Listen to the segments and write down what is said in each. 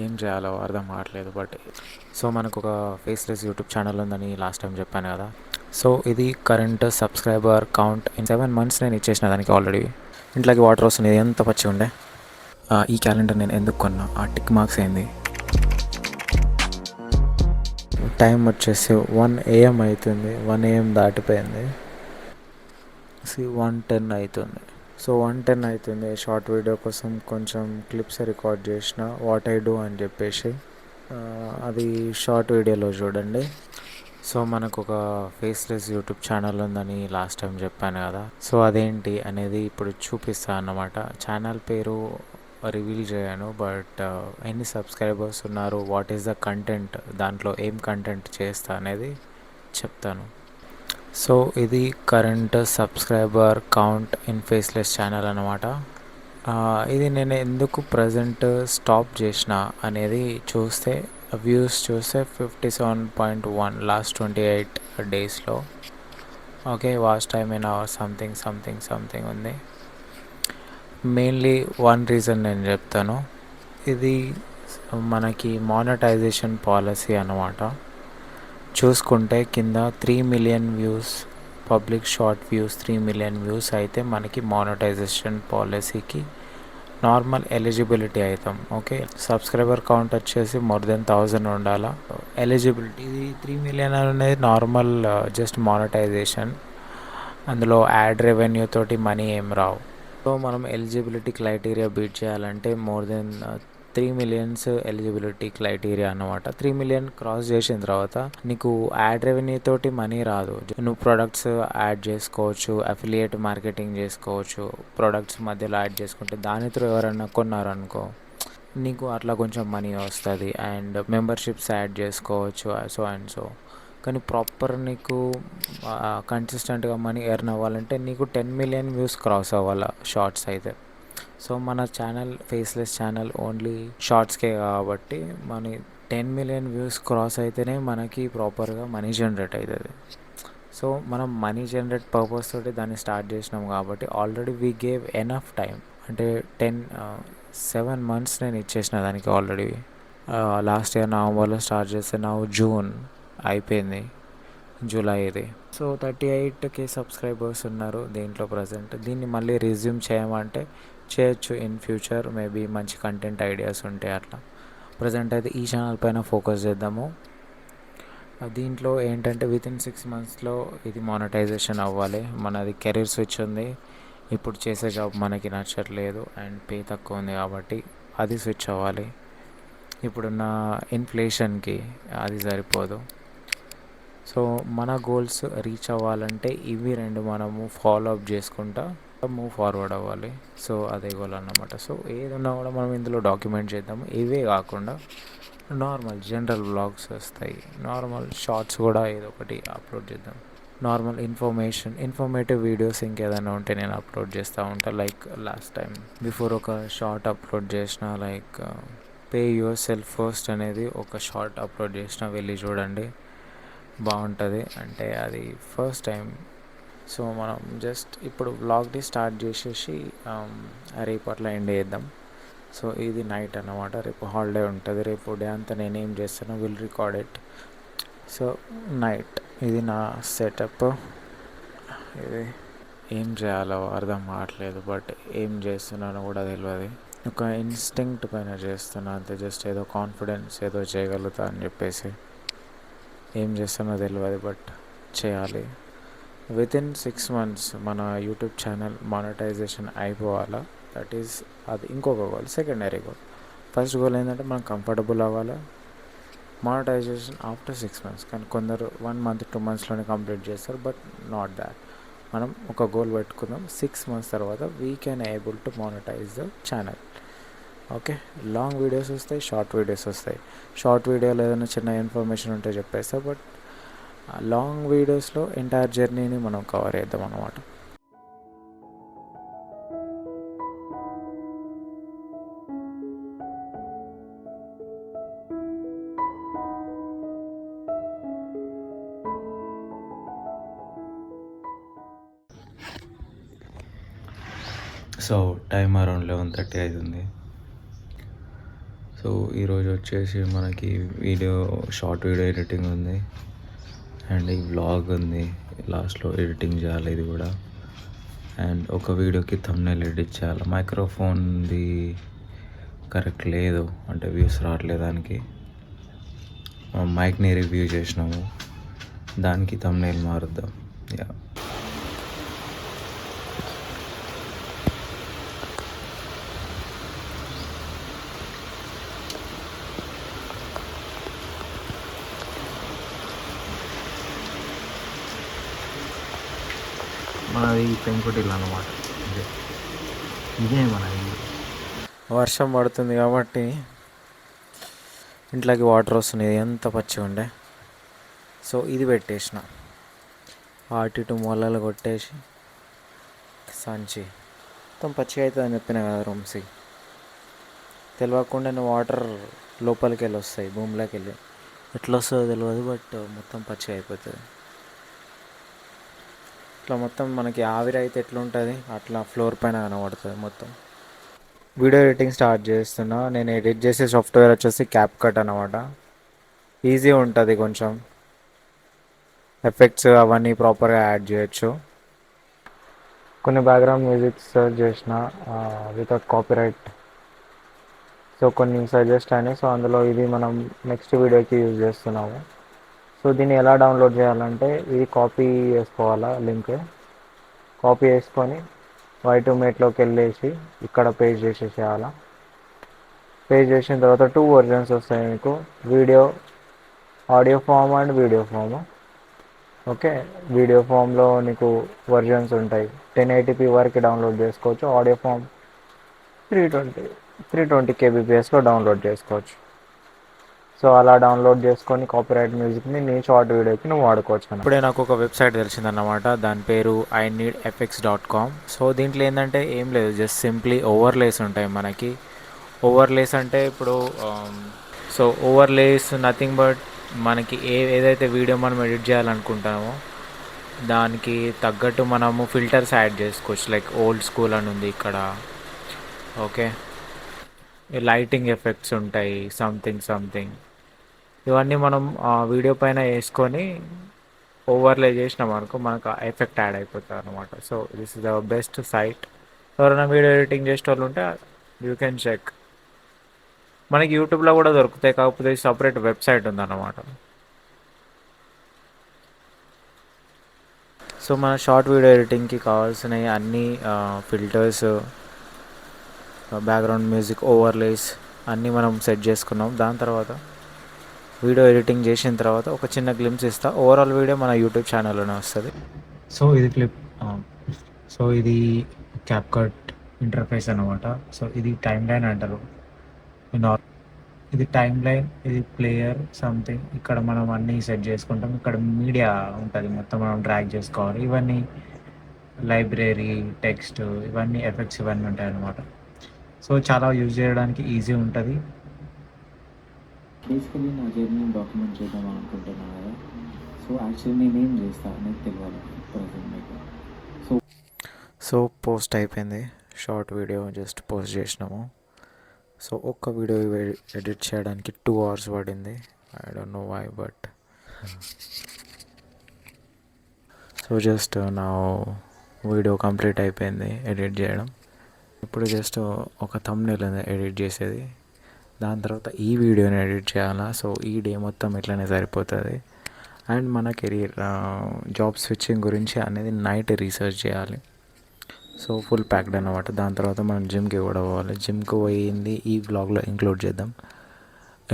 ఏం చేయాలో అర్థం కావట్లేదు. సో మనకు ఒక ఫేస్లెస్ యూట్యూబ్ ఛానల్ ఉందని లాస్ట్ టైం చెప్పాను కదా. సో ఇది current subscriber count in 7 months నేను ఇచ్చేసిన దానికి ఆల్రెడీ. ఇంట్లోకి వాటర్ వస్తుంది, ఎంత పచ్చి ఉండే. ఈ క్యాలెండర్ నేను ఎందుకు కొన్నా, ఆ టిక్ మార్క్స్ ఏంది. టైం వచ్చేసి 1 AM అవుతుంది. 1 AM దాటిపోయింది. 1:10 అవుతుంది. సో 1:10 అవుతుంది. షార్ట్ వీడియో కోసం కొంచెం క్లిప్స్ రికార్డ్ చేసిన, వాట్ ఐ డూ అని చెప్పేసి. అది షార్ట్ వీడియోలో చూడండి. సో మనకు ఒక ఫేస్లెస్ యూట్యూబ్ ఛానల్ ఉందని లాస్ట్ టైం చెప్పాను కదా. సో అదేంటి అనేది ఇప్పుడు చూపిస్తాను అన్నమాట. ఛానల్ పేరు రివీల్ చేయను, బట్ ఎన్ని సబ్స్క్రైబర్స్ ఉన్నారు, వాట్ ఈస్ ద కంటెంట్, దాంట్లో ఏం కంటెంట్ చేస్తా అనేది చెప్తాను. సో ఇది current subscriber count in faceless channel అనమాట. ఇది నేను ఎందుకు ప్రజెంట్ స్టాప్ చేసిన అనేది చూస్తే, వ్యూస్ చూస్తే 57.1 లాస్ట్ 28 డేస్లో. Okay, watch time in our something ఉంది. మెయిన్లీ వన్ రీజన్ నేను చెప్తాను. ఇది మనకి మానిటైజేషన్ పాలసీ అన్నమాట. చూసుకుంటే కింద 3 million views, public short views 3 million views అయితే మనకి మానిటైజేషన్ పాలసీకి నార్మల్ ఎలిజిబిలిటీ అవుతాం. ఓకే, సబ్స్క్రైబర్ కౌంట్ వచ్చేసి మోర్ దెన్ 1000 ఉండాలా ఎలిజిబిలిటీ. ఇది 3 million అనేది నార్మల్ జస్ట్ మానిటైజేషన్. అందులో యాడ్ రెవెన్యూ తోటి మనీ ఏం రావు. సో మనం ఎలిజిబిలిటీ క్రైటీరియా బీట్ చేయాలంటే more than 3 million eligibility criteria అన్నమాట. 3 million క్రాస్ చేసిన తర్వాత నీకు యాడ్ రెవెన్యూ తోటి మనీ రాదు. నువ్వు ప్రొడక్ట్స్ యాడ్ చేసుకోవచ్చు, అఫిలియేట్ మార్కెటింగ్ చేసుకోవచ్చు. ప్రొడక్ట్స్ మధ్యలో యాడ్ చేసుకుంటే దాని త్రూ ఎవరన్నా కొన్నారనుకో నీకు అట్లా కొంచెం మనీ వస్తుంది. అండ్ మెంబర్షిప్స్ యాడ్ చేసుకోవచ్చు, సో అండ్ సో. కానీ ప్రాపర్ నీకు కన్సిస్టెంట్గా మనీ ఎర్న్ అవ్వాలంటే నీకు 10 million వ్యూస్ క్రాస్ అవ్వాలి షార్ట్స్ అయితే. సో మన ఛానల్ ఫేస్లెస్ ఛానల్ ఓన్లీ షార్ట్స్కే కాబట్టి మన 10 million వ్యూస్ క్రాస్ అయితేనే మనకి ప్రాపర్గా మనీ జనరేట్ అవుతుంది. సో మనం మనీ జనరేట్ పర్పస్ తోటి దాన్ని స్టార్ట్ చేసినాం కాబట్టి already we gave enough time. అంటే 7 months నేను ఇచ్చేసిన దానికి ఆల్రెడీ. లాస్ట్ ఇయర్ నవంబర్లో స్టార్ట్ చేస్తే నా జూన్ అయిపోయింది, జూలై ఇది. సో 38K సబ్స్క్రైబర్స్ ఉన్నారు దీంట్లో ప్రజెంట్. దీన్ని మళ్ళీ రిజ్యూమ్ చేయమంటే చేయొచ్చు ఇన్ ఫ్యూచర్, మేబీ మంచి కంటెంట్ ఐడియాస్ ఉంటే అట్లా. ప్రజెంట్ అయితే ఈ ఛానల్ పైన ఫోకస్ చేద్దాము. దీంట్లో ఏంటంటే వితిన్ 6 monthsలో ఇది మానిటైజేషన్ అవ్వాలి. మనది కెరీర్ స్విచ్ ఉంది. ఇప్పుడు చేసే జాబ్ మనకి నచ్చట్లేదు అండ్ పే తక్కువ ఉంది కాబట్టి అది స్విచ్ అవ్వాలి. ఇప్పుడున్న ఇన్ఫ్లేషన్కి అది సరిపోదు. సో మన గోల్స్ రీచ్ అవ్వాలంటే ఇవి రెండు మనము ఫాలో అప్ చేసుకుంటా మూవ్ ఫార్వర్డ్ అవ్వాలి. సో అదే గోల్ అన్నమాట. సో ఏది ఉన్నా కూడా మనం ఇందులో డాక్యుమెంట్ చేద్దాము. ఇవే కాకుండా నార్మల్ జనరల్ వ్లాగ్స్ వస్తాయి, నార్మల్ షార్ట్స్ కూడా ఏదో ఒకటి అప్లోడ్ చేద్దాం. నార్మల్ ఇన్ఫర్మేటివ్ వీడియోస్ ఇంకేదైనా ఉంటే నేను అప్లోడ్ చేస్తూ ఉంటాను. లైక్ లాస్ట్ టైం బిఫోర్ ఒక షార్ట్ అప్లోడ్ చేసిన, like pay your self first అనేది ఒక షార్ట్ అప్లోడ్ చేసిన, వెళ్ళి చూడండి, బాగుంటుంది. అంటే అది ఫస్ట్ టైం. సో మనం జస్ట్ ఇప్పుడు వ్లాగ్ని స్టార్ట్ చేసేసి రేపు అట్లా ఎండ్ చేద్దాం. సో ఇది నైట్ అన్నమాట. రేపు హాలిడే ఉంటుంది. రేపు డే అంతా నేనేం చేస్తానో will record it. So night ఇది నా సెటప్. ఇది ఏం చేయాలో అర్థం కావట్లేదు, బట్ ఏం చేస్తున్నానో కూడా తెలియదు. ఒక ఇన్స్టింక్ట్ పైన చేస్తున్నా అంతే. జస్ట్ ఏదో కాన్ఫిడెన్స్, ఏదో చేయగలుగుతా అని చెప్పేసి. ఏం చేస్తానో తెలియదు, బట్ చేయాలి. వితిన్ 6 months మన యూట్యూబ్ ఛానల్ మానిటైజేషన్ అయిపోవాలా. దట్ ఈస్ అది ఇంకొక goal, secondary goal. First goal ఏంటంటే మనం కంఫర్టబుల్ అవ్వాలి. Monetization after 6 months. కానీ కొందరు 1 month 2 monthsలోనే కంప్లీట్ చేస్తారు, బట్ నాట్ దాట్. మనం ఒక గోల్ పెట్టుకుందాం. 6 months తర్వాత we can able to monetize the channel. Okay, long videos వస్తాయి, షార్ట్ వీడియోస్ వస్తాయి. షార్ట్ వీడియోలో ఏదైనా చిన్న ఇన్ఫర్మేషన్ ఉంటే చెప్పేస్తా, బట్ లాంగ్ వీడియోస్లో ఎంటైర్ జర్నీని మనం కవర్ చేద్దాం అన్నమాట. సో టైం అరౌండ్ 11:30 అవుతుంది. సో సో ఈరోజు వచ్చేసి మనకి షార్ట్ వీడియో ఎడిటింగ్ ఉంది అండ్ ఈ వ్లాగ్ ఉంది. లాస్ట్లో ఎడిటింగ్ చేయాలి ఇది కూడా. అండ్ ఒక వీడియోకి థంబ్నెయిల్ ఎడిట్ చేయాలి. మైక్రోఫోన్ది కరెక్ట్ లేదు, అంటే వ్యూస్ రావట్లేదు దానికి. మైక్ని రివ్యూ చేసినాము, దానికి థంబ్నెయిల్ మారుద్దాం. యా మనది పెంకుటిల్లు అన్నమాట. ఇదే మన ఇల్లు. వర్షం పడుతుంది కాబట్టి ఇంట్లోకి వాటర్ వస్తున్నాయి, ఎంత పచ్చిగా ఉండే. సో ఇది పెట్టేసిన, అటు ఇటు మొలలు కొట్టేసి సంచి మొత్తం పచ్చిగా అవుతుంది అని చెప్పిన కదా. రూమ్స్కి తెలియకుండా వాటర్ లోపలికి వెళ్ళి వస్తాయి, భూమిలోకి వెళ్ళి. ఎట్లా వస్తుందో తెలియదు, బట్ మొత్తం పచ్చిగా అయిపోతుంది. ఇట్లా మొత్తం మనకి ఆవిరి అయితే ఎట్లుంటుంది అట్లా ఫ్లోర్ పైన కనబడుతుంది మొత్తం. వీడియో ఎడిటింగ్ స్టార్ట్ చేస్తున్నా. నేను ఎడిట్ చేసే సాఫ్ట్వేర్ వచ్చేసి CapCut అనమాట. ఈజీ ఉంటుంది, కొంచెం ఎఫెక్ట్స్ అవన్నీ ప్రాపర్గా యాడ్ చేయొచ్చు. కొన్ని బ్యాక్గ్రౌండ్ మ్యూజిక్ సర్చ్ చేసిన వితౌట్ కాపీరైట్. సో కొన్ని సజెస్ట్ అయినాయి. సో అందులో ఇది మనం నెక్స్ట్ వీడియోకి యూజ్ చేస్తున్నాము. సో దీన్ని ఎలా డౌన్లోడ్ చేయాలంటే, ఇది కాపీ చేసుకోవాలా, లింక్ కాపీ చేసుకొని Y2Mateలోకి వెళ్ళేసి ఇక్కడ పేస్ట్ చేసేసేయాలా. పేస్ట్ చేసిన తర్వాత 2 వర్జన్స్ వస్తాయి మీకు, audio form and video form. Okay, video ఫామ్లో నీకు వర్జన్స్ ఉంటాయి. 1080p వరకు డౌన్లోడ్ చేసుకోవచ్చు. ఆడియో ఫామ్ 320 kbpsలో డౌన్లోడ్ చేసుకోవచ్చు. సో అలా డౌన్లోడ్ చేసుకొని కాపీరైట్ మ్యూజిక్ని నీ షార్ట్ వీడియోకి నువ్వు వాడుకోవచ్చు. ఇప్పుడే నాకు ఒక వెబ్సైట్ తెలిసిందన్నమాట, దాని పేరు ineedfx.com. సో దీంట్లో ఏంటంటే ఏం లేదు, జస్ట్ సింప్లీ ఓవర్లేస్ ఉంటాయి మనకి. ఓవర్లేస్ అంటే ఇప్పుడు ఓవర్లేస్ నథింగ్ బట్ మనకి ఏదైతే వీడియో మనం ఎడిట్ చేయాలనుకుంటామో దానికి తగ్గట్టు మనము ఫిల్టర్స్ యాడ్ చేసుకోవచ్చు. లైక్ ఓల్డ్ స్కూల్ అని ఉంది ఇక్కడ. ఓకే, లైటింగ్ ఎఫెక్ట్స్ ఉంటాయి, సంథింగ్ ఇవన్నీ మనం వీడియో పైన వేసుకొని ఓవర్లే చేసినాం అనుకో, మనకు ఎఫెక్ట్ యాడ్ అయిపోతుంది అనమాట. So this is the best site. ఎవరైనా వీడియో ఎడిటింగ్ చేసే వాళ్ళు ఉంటే యూ కెన్ చెక్. మనకి యూట్యూబ్లో కూడా దొరుకుతాయి, కాకపోతే సపరేట్ వెబ్సైట్ ఉందన్నమాట. సో మన షార్ట్ వీడియో ఎడిటింగ్కి కావాల్సినవి అన్నీ ఫిల్టర్స్, బ్యాక్గ్రౌండ్ మ్యూజిక్, ఓవర్లేస్ అన్నీ మనం సెట్ చేసుకున్నాం. దాని తర్వాత వీడియో ఎడిటింగ్ చేసిన తర్వాత ఒక చిన్న గ్లిమ్స్ ఇస్తా. ఓవరాల్ వీడియో మన యూట్యూబ్ ఛానల్లోనే వస్తుంది. సో ఇది ఇది CapCut ఇంటర్ఫేస్ అనమాట. సో ఇది టైమ్ లైన్ అంటారు. ఇది టైమ్ లైన్, ఇది ప్లేయర్ సంథింగ్. ఇక్కడ మనం అన్నీ సెట్ చేసుకుంటాం. ఇక్కడ మీడియా ఉంటుంది, మొత్తం మనం డ్రాగ్ చేసుకోవాలి. ఇవన్నీ లైబ్రరీ, టెక్స్ట్, ఇవన్నీ ఎఫెక్ట్స్ ఇవన్నీ ఉంటాయి అన్నమాట. సో చాలా యూజ్ చేయడానికి ఈజీ ఉంటుంది. బేసికలీ నా జర్నీ డాక్యుమెంట్ చేద్దాం అనుకుంటున్నాను కదా. సో యాక్చువల్లీ నేనేం చేస్తాను అనేది తెలియాలి ప్రజెంట్ మీకు. సో పోస్ట్ అయిపోయింది, షార్ట్ వీడియో జస్ట్ పోస్ట్ చేసినాము. సో ఒక్క వీడియో ఎడిట్ చేయడానికి 2 hours పడింది. I don't know why, but so just నా వీడియో కంప్లీట్ అయిపోయింది ఎడిట్ చేయడం. ఇప్పుడు జస్ట్ ఒక థంబ్నెయిల్ ఎడిట్ చేసేది, దాని తర్వాత ఈ వీడియోని ఎడిట్ చేయాలా. సో ఈ డే మొత్తం ఇట్లనే సరిపోతుంది. అండ్ మన కెరీర్ జాబ్ స్విచ్చింగ్ గురించి అనేది నైట్ రీసెర్చ్ చేయాలి. సో ఫుల్ ప్యాక్డ్ అన్నమాట. దాని తర్వాత మనం జిమ్కి కూడా పోవాలి. జిమ్కి పోయింది ఈ వ్లాగ్లో ఇంక్లూడ్ చేద్దాం,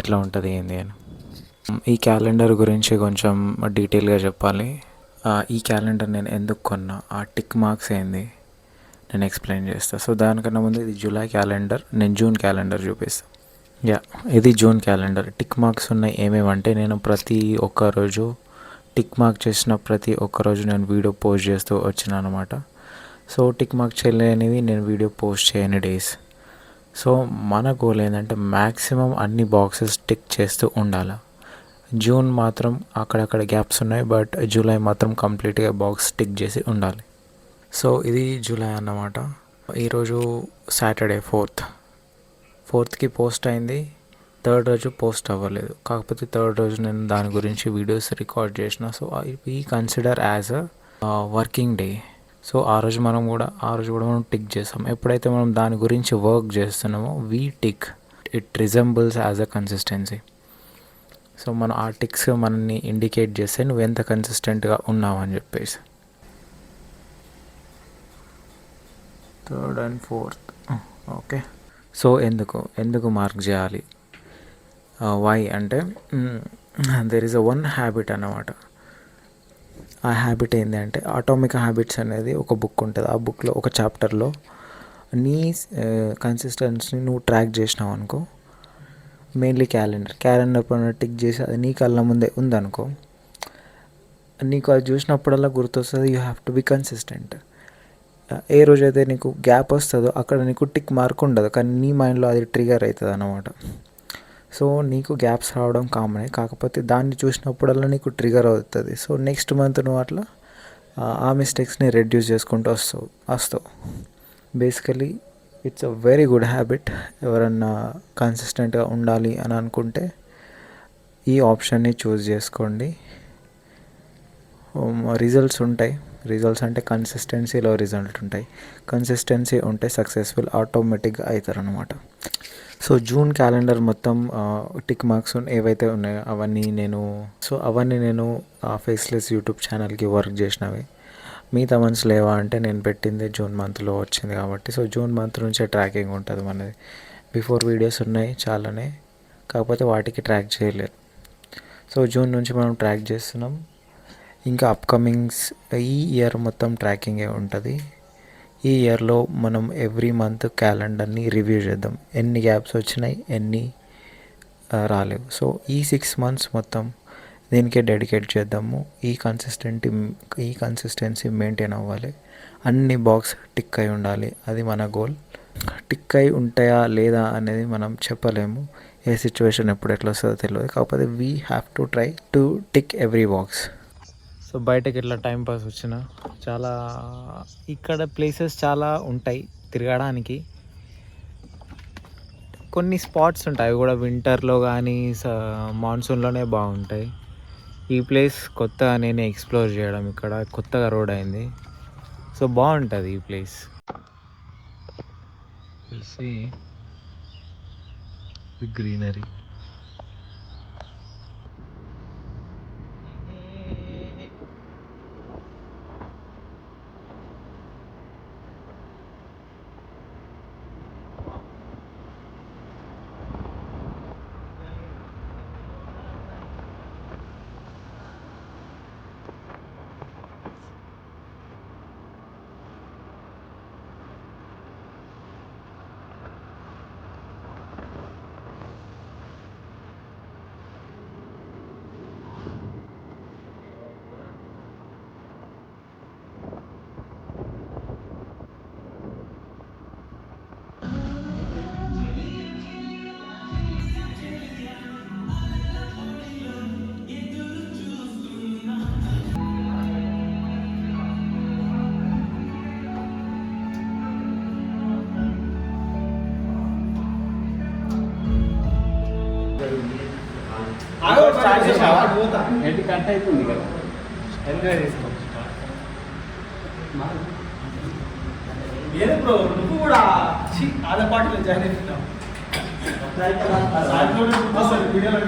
ఎట్లా ఉంటుంది ఏంది అని. ఈ క్యాలెండర్ గురించి కొంచెం డీటెయిల్గా చెప్పాలి. ఈ క్యాలెండర్ నేను ఎందుకు కొన్నా, ఆ టిక్ మార్క్స్ ఏంది నేను ఎక్స్ప్లెయిన్ చేస్తాను. సో దానికన్నా ముందు ఇది జూలై క్యాలెండర్, నేను జూన్ క్యాలెండర్ చూపిస్తాను. ఇది జూన్ క్యాలెండర్. టిక్ మార్క్స్ ఉన్నాయి ఏమేమంటే, నేను ప్రతి ఒక్క రోజు టిక్ మార్క్ చేసిన ప్రతి ఒక్కరోజు నేను వీడియో పోస్ట్ చేస్తూ వచ్చిన అనమాట. సో టిక్ మార్క్ చేయలేనివి నేను వీడియో పోస్ట్ చేయని డేస్. సో మన గోల్ ఏంటంటే మ్యాక్సిమం అన్ని బాక్సెస్ టిక్ చేస్తూ ఉండాలి. జూన్ మాత్రం అక్కడక్కడ గ్యాప్స్ ఉన్నాయి, బట్ జూలై మాత్రం కంప్లీట్గా బాక్స్ టిక్ చేసి ఉండాలి. సో ఇది జూలై అన్నమాట. ఈరోజు సాటర్డే 4th పోస్ట్ అయింది. థర్డ్ రోజు పోస్ట్ అవ్వలేదు. కాకపోతే థర్డ్ రోజు నేను దాని గురించి వీడియోస్ రికార్డ్ చేసిన. So we consider as a working day. So ఆ రోజు కూడా మనం టిక్ చేస్తాం. ఎప్పుడైతే మనం దాని గురించి వర్క్ చేస్తున్నామో we tick it resembles as a consistency. So మనం ఆ టిక్స్ మనల్ని ఇండికేట్ చేస్తే నువ్వు ఎంత కన్సిస్టెంట్గా ఉన్నావు అని చెప్పేసి. Third and fourth okay. So ఎందుకు మార్క్ చేయాలి? వై అంటే there is a one habit అన్నమాట. ఆ హ్యాబిట్ ఏంటి అంటే అటామిక్ హ్యాబిట్స్ అనేది ఒక బుక్ ఉంటుంది. ఆ బుక్లో ఒక చాప్టర్లో నీ కన్సిస్టెన్సీని నువ్వు ట్రాక్ చేసినావు అనుకో, మెయిన్లీ క్యాలెండర్ పైన టిక్ చేసి అది నీ కళ్ళ ముందే ఉందనుకో, నీకు అది చూసినప్పుడల్లా గుర్తొస్తుంది you have to be consistent. ఏ రోజైతే నీకు గ్యాప్ వస్తుందో అక్కడ నీకు టిక్ మార్క్ ఉండదు, కానీ నీ మైండ్లో అది ట్రిగర్ అవుతుంది అన్నమాట. సో నీకు గ్యాప్స్ రావడం కామనే, కాకపోతే దాన్ని చూసినప్పుడల్లా నీకు ట్రిగర్ అవుతుంది. సో నెక్స్ట్ మంత్ నువ్వు అట్లా ఆ మిస్టేక్స్ని రెడ్యూస్ చేసుకుంటూ వస్తావు. Basically it's a very good habit. ఎవరన్నా కన్సిస్టెంట్గా ఉండాలి అని అనుకుంటే ఈ ఆప్షన్ని చూస్ చేసుకోండి. రిజల్ట్స్ ఉంటాయి. రిజల్ట్స్ అంటే కన్సిస్టెన్సీలో రిజల్ట్ ఉంటాయి. కన్సిస్టెన్సీ ఉంటే సక్సెస్ఫుల్ ఆటోమేటిక్గా అవుతారు అనమాట. సో జూన్ క్యాలెండర్ మొత్తం టిక్ మార్క్స్ ఏవైతే ఉన్నాయో అవన్నీ నేను ఫేస్లెస్ యూట్యూబ్ ఛానల్కి వర్క్ చేసినవి. మిగతా మంత్స్ లేవా అంటే నేను పెట్టింది జూన్ మంత్లో వచ్చింది కాబట్టి. సో జూన్ మంత్ నుంచే ట్రాకింగ్ ఉంటుంది మనది. బిఫోర్ వీడియోస్ ఉన్నాయి చాలానే, కాకపోతే వాటికి ట్రాక్ చేయలేదు. సో జూన్ నుంచి మనం ట్రాక్ చేస్తున్నాం. ఇంకా అప్కమింగ్స్ ఈ ఇయర్ మొత్తం ట్రాకింగే ఉంటుంది. ఈ ఇయర్లో మనం ఎవ్రీ మంత్ క్యాలెండర్ని రివ్యూ చేద్దాం. ఎన్ని గ్యాప్స్ వచ్చినాయి, ఎన్ని రాలేవు. సో ఈ 6 months మొత్తం దీనికే డెడికేట్ చేద్దాము. ఈ కన్సిస్టెన్సీ మెయింటైన్ అవ్వాలి. అన్ని బాక్స్ టిక్ అయి ఉండాలి. అది మన గోల్. టిక్ అయి ఉంటాయా లేదా అనేది మనం చెప్పలేము. ఏ సిచ్యువేషన్ ఎప్పుడు ఎట్లా వస్తుందో తెలియదు. కాకపోతే we have to try to tick every box. So బయటకి ఇట్లా టైంపాస్ వచ్చిన చాలా ఇక్కడ ప్లేసెస్ చాలా ఉంటాయి తిరగడానికి. కొన్ని స్పాట్స్ ఉంటాయి, అవి కూడా వింటర్లో కానీ మాన్సూన్లోనే బాగుంటాయి. ఈ ప్లేస్ కొత్తగా నేనే ఎక్స్ప్లోర్ చేయడం, ఇక్కడ కొత్తగా రోడ్ అయింది. సో బాగుంటుంది ఈ ప్లేస్. గ్రీనరీ. ఏంటి కట్ అవుతుంది కదా, ఎంజాయ్ చేస్తాం. ఏదో బ్రో నువ్వు కూడా ఆల పాటలో జాయిన్ అవుతున్నావు. వీడియోలో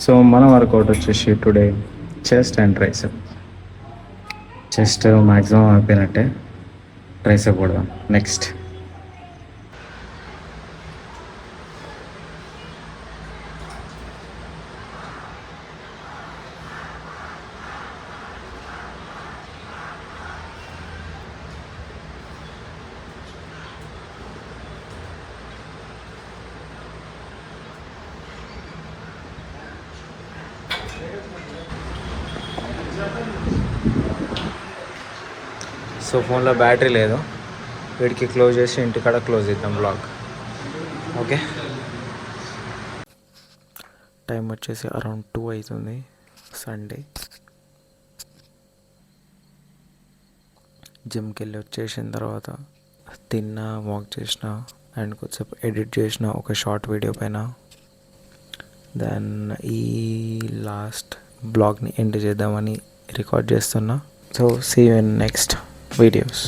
సో మన వర్కౌట్ వచ్చేసి today chest and tricep. Chest maximum అయిపోయినట్టే, ట్రైసెప్ కూడా నెక్స్ట్. సో ఫోన్లో బ్యాటరీ లేదు, వీడికి క్లోజ్ చేసి ఇంటికాడ క్లోజ్ చేద్దాం బ్లాగ్. ఓకే, టైం వచ్చేసి అరౌండ్ 2 అవుతుంది. సండే జిమ్కి వెళ్ళి వచ్చేసిన తర్వాత తిన్నా, వాక్ చేసిన అండ్ కొంచెం ఎడిట్ చేసిన ఒక షార్ట్ వీడియో పైన. దెన్ ఈ లాస్ట్ బ్లాగ్ని ఎండ్ చేద్దామని రికార్డ్ చేస్తున్నా. So see you in next videos.